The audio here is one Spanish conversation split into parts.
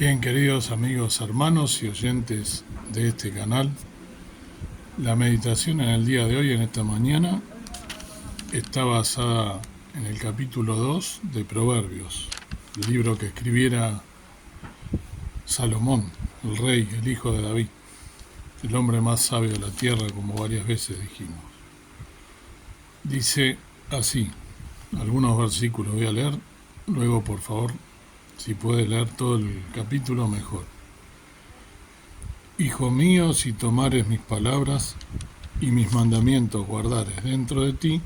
Bien, queridos amigos, hermanos y oyentes de este canal, la meditación en el día de hoy, en esta mañana, está basada en el capítulo 2 de Proverbios, el libro que escribiera Salomón, el rey, el hijo de David, el hombre más sabio de la tierra, como varias veces dijimos. Dice así, algunos versículos voy a leer, luego por favor, si puede leer todo el capítulo, mejor. Hijo mío, si tomares mis palabras y mis mandamientos guardares dentro de ti,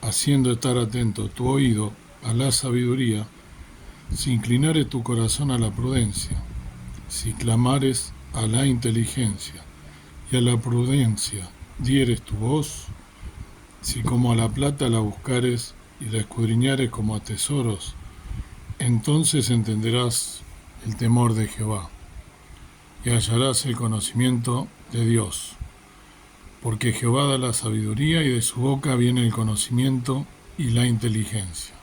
haciendo estar atento tu oído a la sabiduría, si inclinares tu corazón a la prudencia, si clamares a la inteligencia y a la prudencia dieres tu voz, si como a la plata la buscares y la escudriñares como a tesoros, entonces entenderás el temor de Jehová y hallarás el conocimiento de Dios. Porque Jehová da la sabiduría y de su boca viene el conocimiento y la inteligencia.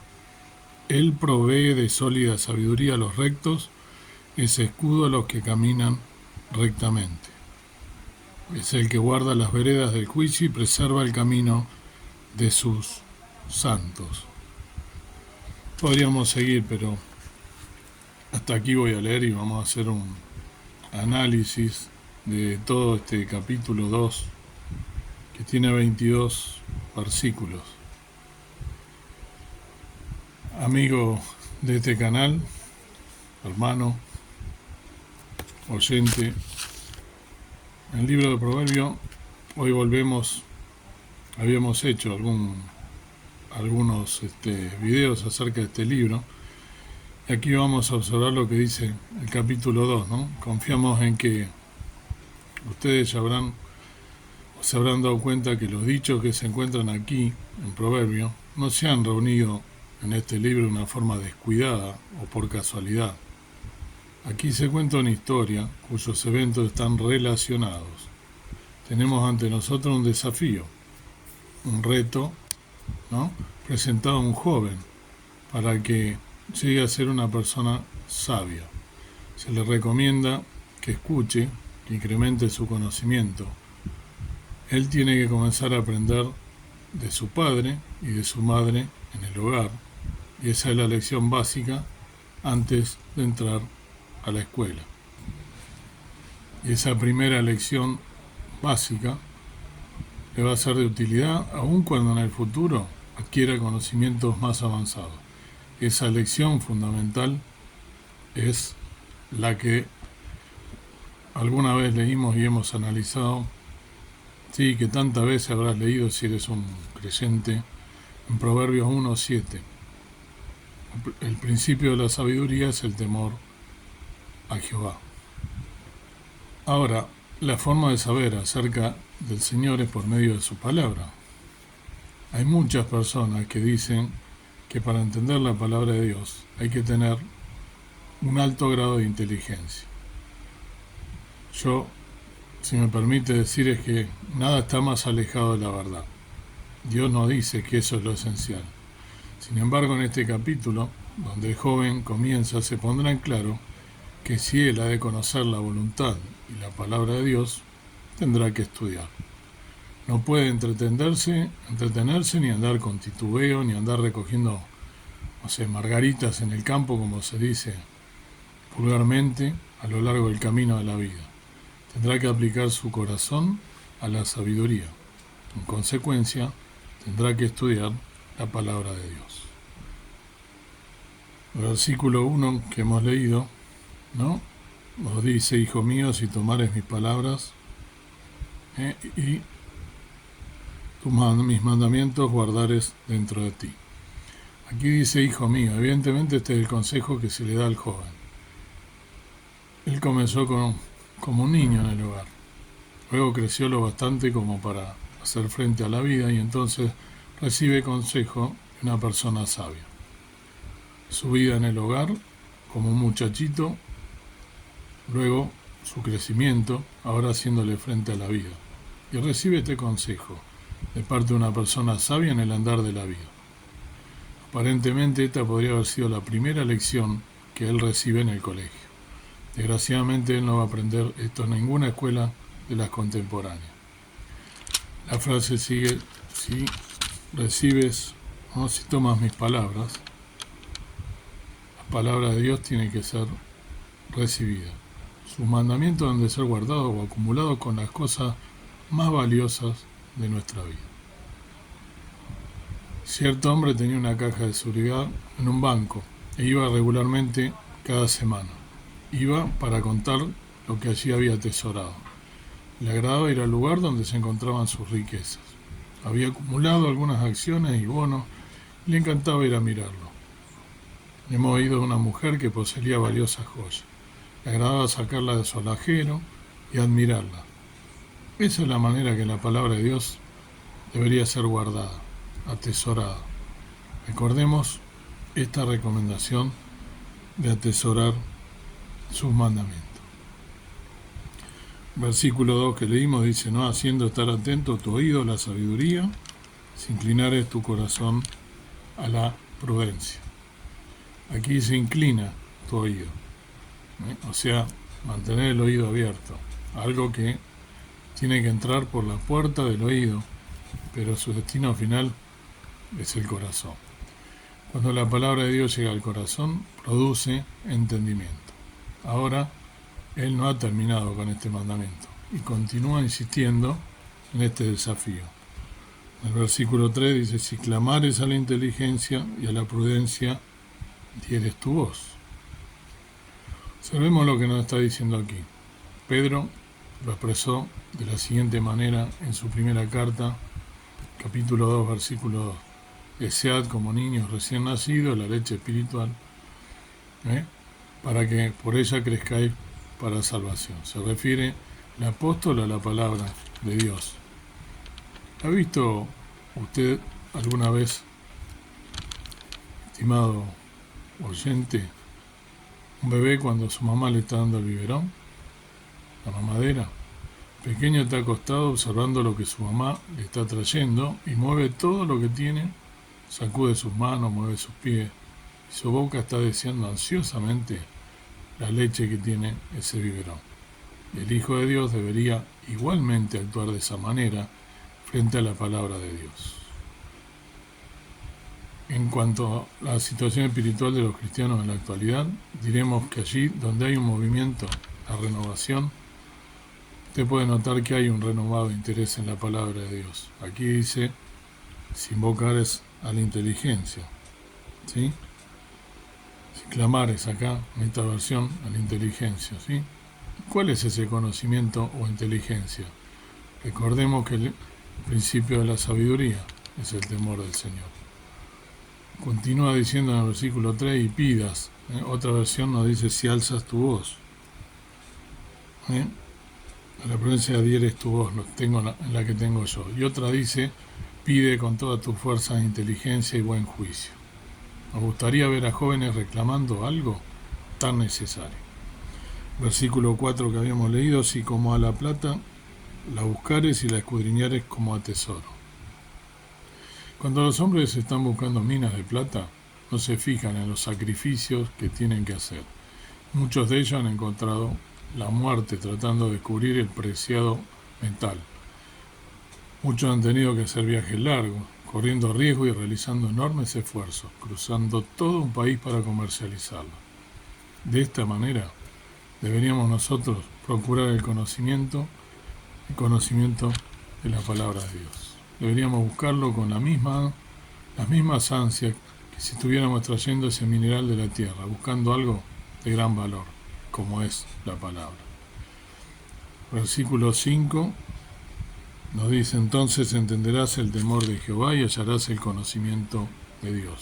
Él provee de sólida sabiduría a los rectos, es escudo a los que caminan rectamente. Es el que guarda las veredas del juicio y preserva el camino de sus santos. Podríamos seguir, pero hasta aquí voy a leer y vamos a hacer un análisis de todo este capítulo 2, que tiene 22 versículos. Amigo de este canal, hermano, oyente, en el libro de Proverbios, hoy volvemos, habíamos hecho algunos videos acerca de este libro, y aquí vamos a observar lo que dice el capítulo 2, ¿no? Confiamos en que ustedes se habrán dado cuenta que los dichos que se encuentran aquí en Proverbios no se han reunido en este libro de una forma descuidada o por casualidad. Aquí se cuenta una historia cuyos eventos están relacionados. Tenemos ante nosotros un desafío, un reto, ¿no?, presentado a un joven para que llegue a ser una persona sabia. Se le recomienda que escuche, que incremente su conocimiento. Él tiene que comenzar a aprender de su padre y de su madre en el hogar, y esa es la lección básica antes de entrar a la escuela. Y esa primera lección básica le va a ser de utilidad aun cuando en el futuro adquiera conocimientos más avanzados. Esa lección fundamental es la que alguna vez leímos y hemos analizado, sí, que tantas veces habrás leído si eres un creyente, en Proverbios 1:7. El principio de la sabiduría es el temor a Jehová. Ahora, la forma de saber acerca del Señor es por medio de su palabra. Hay muchas personas que dicen que para entender la palabra de Dios hay que tener un alto grado de inteligencia. Yo, si me permite decir, es que nada está más alejado de la verdad. Dios nos dice que eso es lo esencial. Sin embargo, en este capítulo, donde el joven comienza, se pondrá en claro que si él ha de conocer la voluntad y la palabra de Dios, tendrá que estudiar. No puede entretenerse ni andar con titubeo, ni andar recogiendo, margaritas en el campo, como se dice vulgarmente, a lo largo del camino de la vida. Tendrá que aplicar su corazón a la sabiduría. En consecuencia, tendrá que estudiar la palabra de Dios. El versículo 1 que hemos leído, ¿no?, nos dice: hijo mío, si tomares mis palabras y mis mandamientos guardares dentro de ti. Aquí dice hijo mío. Evidentemente este es el consejo que se le da al joven. Él comenzó como un niño en el hogar. Luego creció lo bastante como para hacer frente a la vida y entonces recibe consejo de una persona sabia. Su vida en el hogar como un muchachito, luego su crecimiento, ahora haciéndole frente a la vida. Y recibe este consejo de parte de una persona sabia en el andar de la vida. Aparentemente esta podría haber sido la primera lección que él recibe en el colegio. Desgraciadamente él no va a aprender esto en ninguna escuela de las contemporáneas. La frase sigue: si recibes, ¿no? Si tomas mis palabras, la palabra de Dios tiene que ser recibida. Sus mandamientos han de ser guardados o acumulados con las cosas más valiosas de nuestra vida. Cierto hombre tenía una caja de seguridad en un banco e iba regularmente cada semana. Iba para contar lo que allí había atesorado. Le agradaba ir al lugar donde se encontraban sus riquezas. Había acumulado algunas acciones y bonos y le encantaba ir a mirarlo. Hemos oído de una mujer que poseía valiosas joyas. Le agradaba sacarla de su alajero y admirarla. Esa es la manera que la palabra de Dios debería ser guardada, atesorada. Recordemos esta recomendación de atesorar sus mandamientos. Versículo 2 que leímos dice: no haciendo estar atento tu oído a la sabiduría, si inclinares tu corazón a la prudencia. Aquí se inclina tu oído, o sea, mantener el oído abierto, algo que tiene que entrar por la puerta del oído, pero su destino final es el corazón. Cuando la palabra de Dios llega al corazón, produce entendimiento. Ahora, Él no ha terminado con este mandamiento y continúa insistiendo en este desafío. El versículo 3 dice: si clamares a la inteligencia y a la prudencia, dieres tu voz. Observemos lo que nos está diciendo aquí. Pedro lo expresó de la siguiente manera en su primera carta, capítulo 2, versículo 2. Desead como niños recién nacidos la leche espiritual, para que por ella crezcáis para salvación. Se refiere el apóstol a la palabra de Dios. ¿Ha visto usted alguna vez, estimado oyente, un bebé cuando su mamá le está dando el biberón, la mamadera? El pequeño está acostado observando lo que su mamá le está trayendo y mueve todo lo que tiene, sacude sus manos, mueve sus pies y su boca está deseando ansiosamente la leche que tiene ese biberón. El Hijo de Dios debería igualmente actuar de esa manera frente a la palabra de Dios. En cuanto a la situación espiritual de los cristianos en la actualidad, diremos que allí donde hay un movimiento, la renovación, usted puede notar que hay un renovado interés en la palabra de Dios. Aquí dice: si invocares a la inteligencia, ¿sí? Si clamares acá, en esta versión, a la inteligencia, ¿sí? ¿Cuál es ese conocimiento o inteligencia? Recordemos que el principio de la sabiduría es el temor del Señor. Continúa diciendo en el versículo 3: y pidas. Otra versión nos dice: si alzas tu voz. La prudencia dieres tu voz, en la que tengo yo. Y otra dice: pide con toda tu fuerza, inteligencia y buen juicio. Nos gustaría ver a jóvenes reclamando algo tan necesario. Versículo 4 que habíamos leído: si como a la plata la buscares y la escudriñares como a tesoro. Cuando los hombres están buscando minas de plata, no se fijan en los sacrificios que tienen que hacer. Muchos de ellos han encontrado la muerte tratando de descubrir el preciado metal. Muchos han tenido que hacer viajes largos, corriendo riesgo y realizando enormes esfuerzos, cruzando todo un país para comercializarlo. De esta manera, deberíamos nosotros procurar el conocimiento de la palabra de Dios. Deberíamos buscarlo con las mismas ansias que si estuviéramos trayendo ese mineral de la tierra, buscando algo de gran valor, como es la palabra. Versículo 5 nos dice: entonces entenderás el temor de Jehová y hallarás el conocimiento de Dios.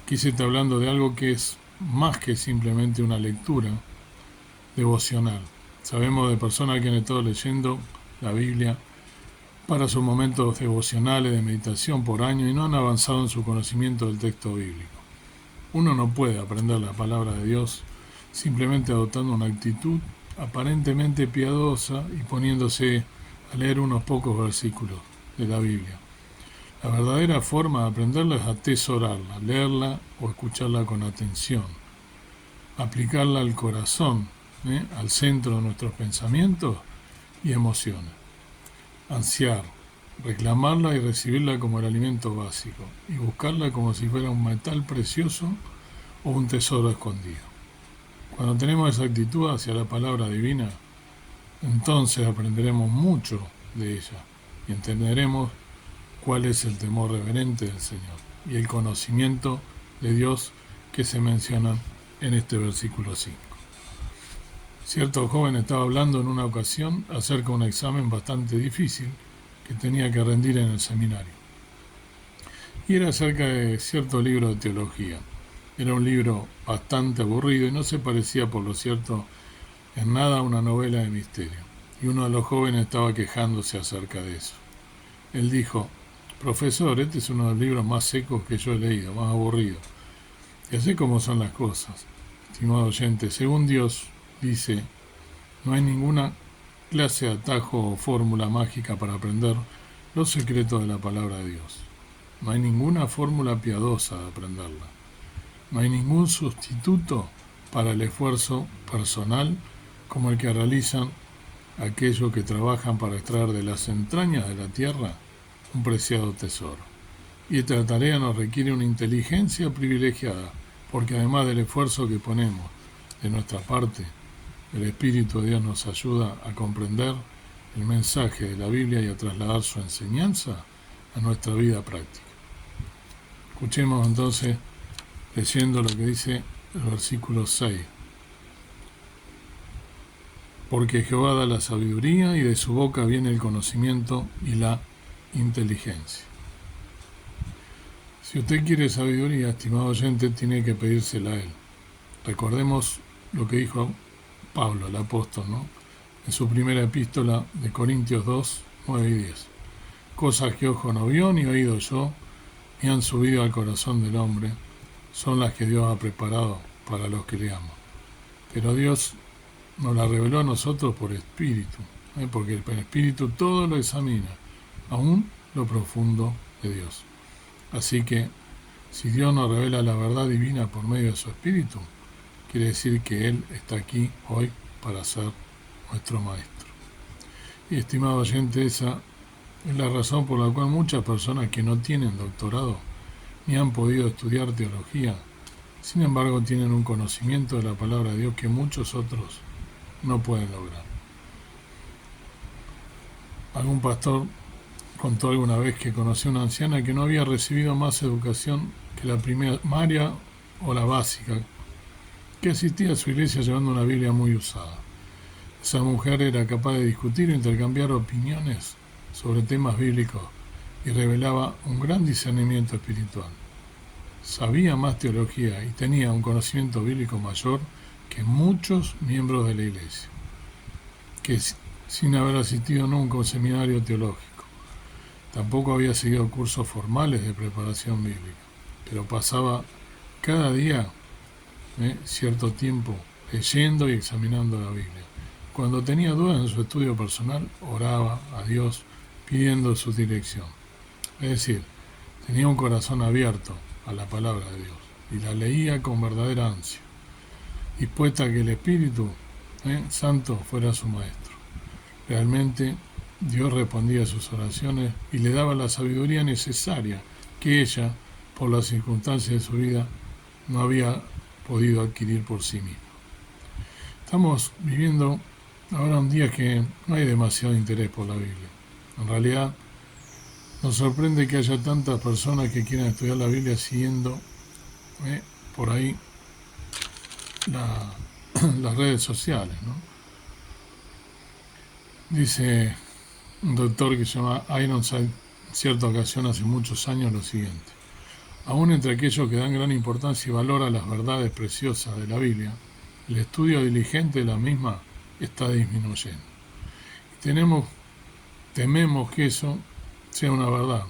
Aquí se está hablando de algo que es más que simplemente una lectura devocional. Sabemos de personas que han estado leyendo la Biblia para sus momentos devocionales de meditación por año y no han avanzado en su conocimiento del texto bíblico. Uno no puede aprender la palabra de Dios simplemente adoptando una actitud aparentemente piadosa y poniéndose a leer unos pocos versículos de la Biblia. La verdadera forma de aprenderla es atesorarla, leerla o escucharla con atención. aplicarla al corazón, al centro de nuestros pensamientos y emociones. Ansiar, reclamarla y recibirla como el alimento básico, y buscarla como si fuera un metal precioso o un tesoro escondido. Cuando tenemos esa actitud hacia la palabra divina, entonces aprenderemos mucho de ella y entenderemos cuál es el temor reverente del Señor y el conocimiento de Dios que se mencionan en este versículo 5. Cierto joven estaba hablando en una ocasión acerca de un examen bastante difícil que tenía que rendir en el seminario. Y era acerca de cierto libro de teología. Era un libro bastante aburrido y no se parecía, por lo cierto, en nada a una novela de misterio. Y uno de los jóvenes estaba quejándose acerca de eso. Él dijo: profesor, este es uno de los libros más secos que yo he leído, más aburrido. Y así como son las cosas, estimado oyente, según Dios, dice, no hay ninguna clase de atajo o fórmula mágica para aprender los secretos de la palabra de Dios. No hay ninguna fórmula piadosa de aprenderla. No hay ningún sustituto para el esfuerzo personal como el que realizan aquellos que trabajan para extraer de las entrañas de la tierra un preciado tesoro. Y esta tarea nos requiere una inteligencia privilegiada, porque además del esfuerzo que ponemos de nuestra parte, el Espíritu de Dios nos ayuda a comprender el mensaje de la Biblia y a trasladar su enseñanza a nuestra vida práctica. Escuchemos entonces leyendo lo que dice el versículo 6. Porque Jehová da la sabiduría y de su boca viene el conocimiento y la inteligencia. Si usted quiere sabiduría, estimado oyente, tiene que pedírsela a él. Recordemos lo que dijo Pablo, el apóstol, en su primera epístola de Corintios 2, 9 y 10. Cosas que ojo no vio ni oído yo, ni han subido al corazón del hombre, son las que Dios ha preparado para los que le aman. Pero Dios nos la reveló a nosotros por Espíritu, porque el Espíritu todo lo examina, aún lo profundo de Dios. Así que, si Dios nos revela la verdad divina por medio de su Espíritu, quiere decir que Él está aquí hoy para ser nuestro Maestro. Y, estimado oyente, esa es la razón por la cual muchas personas que no tienen doctorado ni han podido estudiar teología, sin embargo tienen un conocimiento de la palabra de Dios que muchos otros no pueden lograr. Algún pastor contó alguna vez que conoció a una anciana que no había recibido más educación que la primaria o la básica, que asistía a su iglesia llevando una Biblia muy usada. Esa mujer era capaz de discutir e intercambiar opiniones sobre temas bíblicos y revelaba un gran discernimiento espiritual. Sabía más teología y tenía un conocimiento bíblico mayor que muchos miembros de la iglesia, que sin haber asistido nunca a un seminario teológico. Tampoco había seguido cursos formales de preparación bíblica, pero pasaba cada día cierto tiempo leyendo y examinando la Biblia. Cuando tenía dudas en su estudio personal, oraba a Dios pidiendo su dirección. Es decir, tenía un corazón abierto a la palabra de Dios y la leía con verdadera ansia, dispuesta a que el Espíritu Santo fuera su maestro. Realmente Dios respondía a sus oraciones y le daba la sabiduría necesaria que ella, por las circunstancias de su vida, no había podido adquirir por sí misma. Estamos viviendo ahora un día que no hay demasiado interés por la Biblia. En realidad, nos sorprende que haya tantas personas que quieran estudiar la Biblia siguiendo por ahí las redes sociales, Dice un doctor que se llama Ironside, en cierta ocasión hace muchos años, lo siguiente: aún entre aquellos que dan gran importancia y valor a las verdades preciosas de la Biblia, el estudio diligente de la misma está disminuyendo. Y tememos que eso sea una verdad,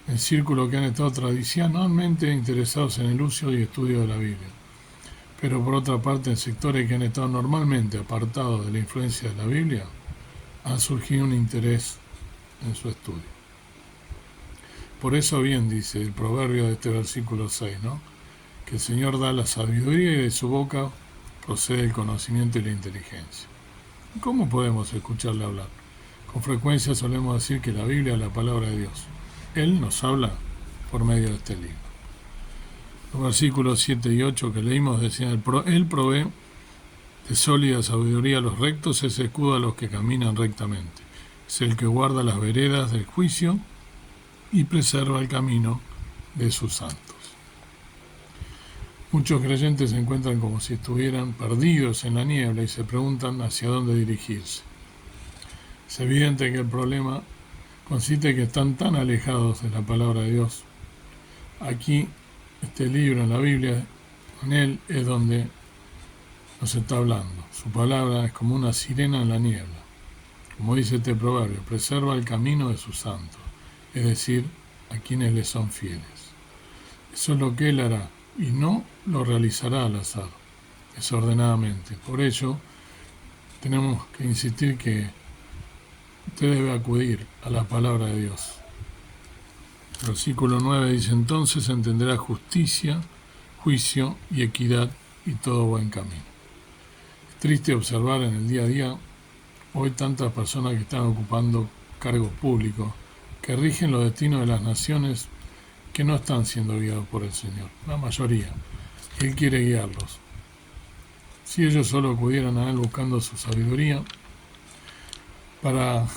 El círculo que han estado tradicionalmente interesados en el uso y estudio de la Biblia, pero por otra parte en sectores que han estado normalmente apartados de la influencia de la Biblia, ha surgido un interés en su estudio. Por eso bien dice el proverbio de este versículo 6, que el Señor da la sabiduría y de su boca procede el conocimiento y la inteligencia. ¿Cómo podemos escucharle hablar? Con frecuencia solemos decir que la Biblia es la palabra de Dios. Él nos habla por medio de este libro. Los versículos 7 y 8 que leímos decían: Él provee de sólida sabiduría a los rectos, es escudo a los que caminan rectamente. Es el que guarda las veredas del juicio y preserva el camino de sus santos. Muchos creyentes se encuentran como si estuvieran perdidos en la niebla y se preguntan hacia dónde dirigirse. Es evidente que el problema consiste en que están tan alejados de la palabra de Dios. Aquí, este libro en la Biblia, en él es donde nos está hablando. Su palabra es como una sirena en la niebla. Como dice este proverbio, preserva el camino de sus santos, es decir, a quienes le son fieles. Eso es lo que Él hará, y no lo realizará al azar, desordenadamente. Por ello, tenemos que insistir que usted debe acudir a la palabra de Dios. El versículo 9 dice: entonces entenderá justicia, juicio y equidad y todo buen camino. Es triste observar en el día a día hoy tantas personas que están ocupando cargos públicos que rigen los destinos de las naciones que no están siendo guiados por el Señor, la mayoría. Él quiere guiarlos. Si ellos solo acudieran a Él buscando su sabiduría, para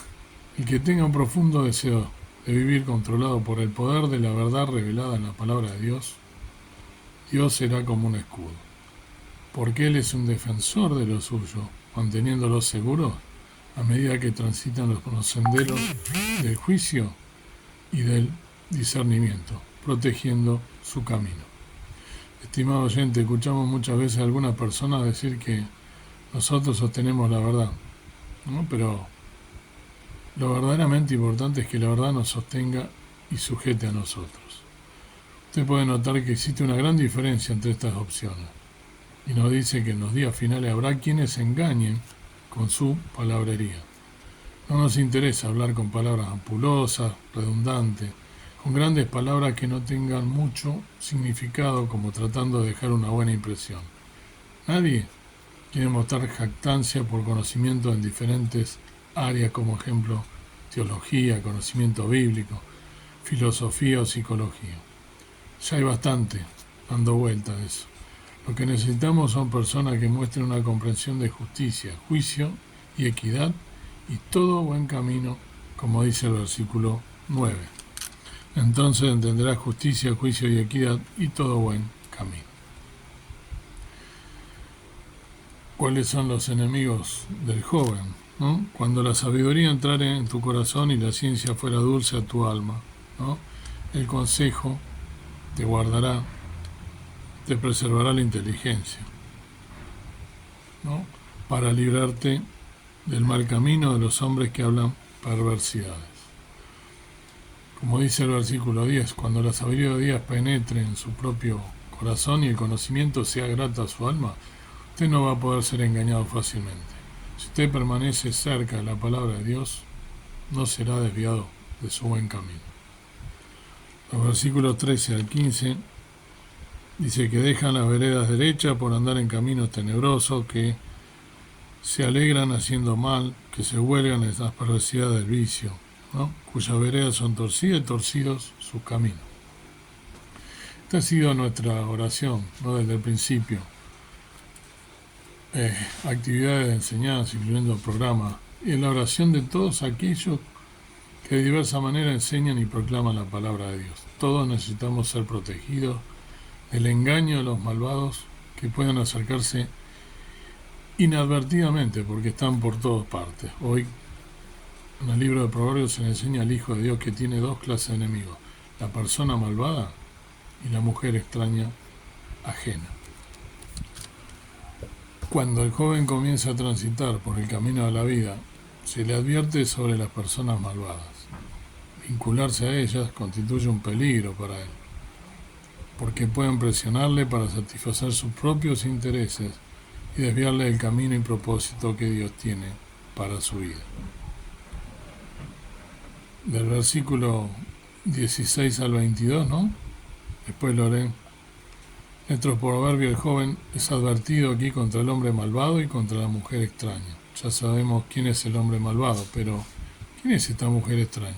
el que tenga un profundo deseo de vivir controlado por el poder de la verdad revelada en la palabra de Dios, Dios será como un escudo, porque Él es un defensor de lo suyo, manteniéndolos seguros a medida que transitan los senderos del juicio y del discernimiento, protegiendo su camino. Estimado oyente, escuchamos muchas veces a algunas personas decir que nosotros sostenemos la verdad, ¿no? Pero lo verdaderamente importante es que la verdad nos sostenga y sujete a nosotros. Usted puede notar que existe una gran diferencia entre estas opciones, y nos dice que en los días finales habrá quienes engañen con su palabrería. No nos interesa hablar con palabras ampulosas, redundantes, con grandes palabras que no tengan mucho significado, como tratando de dejar una buena impresión. Nadie quiere mostrar jactancia por conocimiento en diferentes áreas, como ejemplo teología, conocimiento bíblico, filosofía o psicología. Ya hay bastante dando vuelta a eso. Lo que necesitamos son personas que muestren una comprensión de justicia, juicio y equidad y todo buen camino, como dice el versículo 9. Entonces entenderás justicia, juicio y equidad y todo buen camino. ¿Cuáles son los enemigos del joven? ¿No? Cuando la sabiduría entrare en tu corazón y la ciencia fuera dulce a tu alma, ¿no? El consejo te guardará, te preservará la inteligencia, ¿no? Para librarte del mal camino de los hombres que hablan perversidades. Como dice el versículo 10, cuando la sabiduría penetre en su propio corazón y el conocimiento sea grato a su alma, usted no va a poder ser engañado fácilmente. Si usted permanece cerca de la palabra de Dios, no será desviado de su buen camino. Los versículos 13 al 15 dice que dejan las veredas derechas por andar en caminos tenebrosos, que se alegran haciendo mal, que se huelgan en las perversidades del vicio, ¿no? Cuyas veredas son torcidas y torcidos sus caminos. Esta ha sido nuestra oración, ¿no? Desde el principio. Actividades de enseñanza, incluyendo programas, y en la oración de todos aquellos que de diversa manera enseñan y proclaman la palabra de Dios. Todos necesitamos ser protegidos del engaño de los malvados que puedan acercarse inadvertidamente, porque están por todas partes. Hoy, en el libro de Proverbios, se le enseña al Hijo de Dios que tiene dos clases de enemigos: la persona malvada y la mujer extraña ajena. Cuando el joven comienza a transitar por el camino de la vida, se le advierte sobre las personas malvadas. Vincularse a ellas constituye un peligro para él, porque pueden presionarle para satisfacer sus propios intereses y desviarle del camino y propósito que Dios tiene para su vida. Del versículo 16 al 22, ¿no? Después lo haré. Nuestro proverbio, el joven es advertido aquí contra el hombre malvado y contra la mujer extraña. Ya sabemos quién es el hombre malvado, pero ¿quién es esta mujer extraña?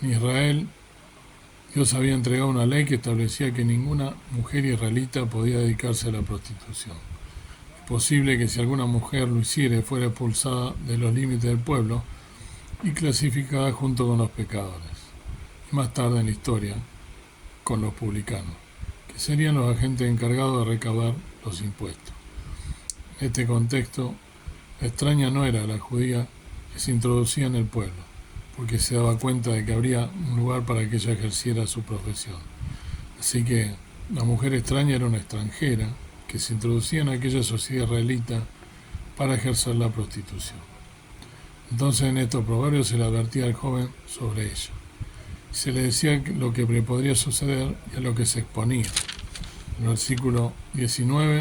En Israel, Dios había entregado una ley que establecía que ninguna mujer israelita podía dedicarse a la prostitución. Es posible que si alguna mujer lo hiciera, fuera expulsada de los límites del pueblo y clasificada junto con los pecadores. Y más tarde en la historia, con los publicanos, que serían los agentes encargados de recaudar los impuestos. En este contexto, la extraña no era la judía que se introducía en el pueblo, porque se daba cuenta de que habría un lugar para que ella ejerciera su profesión. Así que la mujer extraña era una extranjera que se introducía en aquella sociedad israelita para ejercer la prostitución. Entonces en estos proverbios se le advertía al joven sobre ella. Se le decía lo que podría suceder y a lo que se exponía. En el versículo 19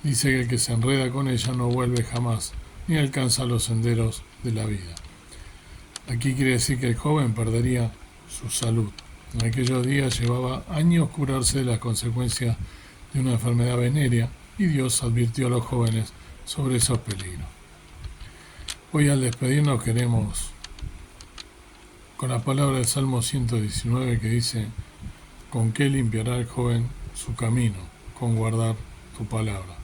dice que el que se enreda con ella no vuelve jamás, ni alcanza los senderos de la vida. Aquí quiere decir que el joven perdería su salud. En aquellos días llevaba años curarse de las consecuencias de una enfermedad venérea y Dios advirtió a los jóvenes sobre esos peligros. Hoy al despedirnos queremos con la palabra del Salmo 119 que dice: ¿con qué limpiará el joven su camino? Con guardar tu palabra.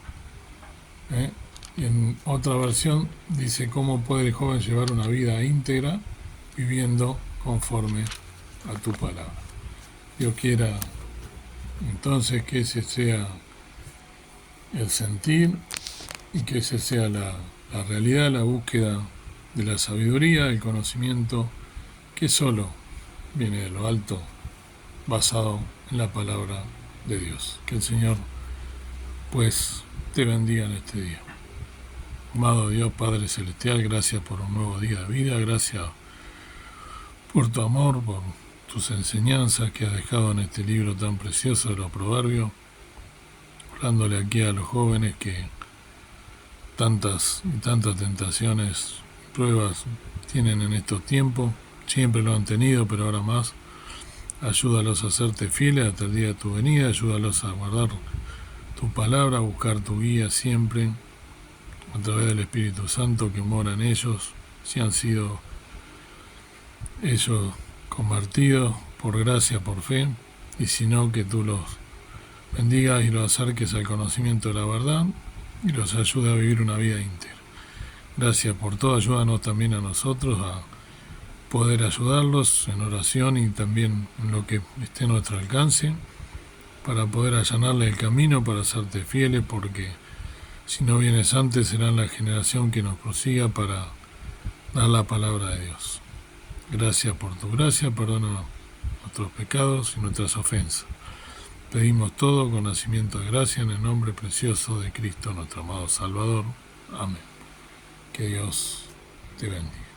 Y en otra versión dice: ¿cómo puede el joven llevar una vida íntegra viviendo conforme a tu palabra? Dios quiera entonces que ese sea el sentir y que ese sea la realidad, la búsqueda de la sabiduría, del conocimiento que solo viene de lo alto, basado en la palabra de Dios. Que el Señor pues te bendiga en este día. Amado Dios Padre Celestial, gracias por un nuevo día de vida, gracias por tu amor, por tus enseñanzas que has dejado en este libro tan precioso de los Proverbios, hablándole aquí a los jóvenes que tantas y tantas tentaciones, pruebas tienen en estos tiempos, siempre lo han tenido, pero ahora más. Ayúdalos a serte fieles hasta el día de tu venida, ayúdalos a guardar tu palabra, a buscar tu guía siempre, a través del Espíritu Santo que mora en ellos, si han sido ellos convertidos por gracia, por fe, y si no, que tú los bendigas y los acerques al conocimiento de la verdad y los ayude a vivir una vida íntegra. Gracias por todo, ayúdanos también a nosotros a poder ayudarlos en oración y también en lo que esté a nuestro alcance, para poder allanarle el camino, para hacerte fieles, porque si no vienes antes serán la generación que nos prosiga para dar la palabra de Dios. Gracias por tu gracia, perdona nuestros pecados y nuestras ofensas. Pedimos todo con nacimiento de gracia en el nombre precioso de Cristo, nuestro amado Salvador. Amén. Que Dios te bendiga.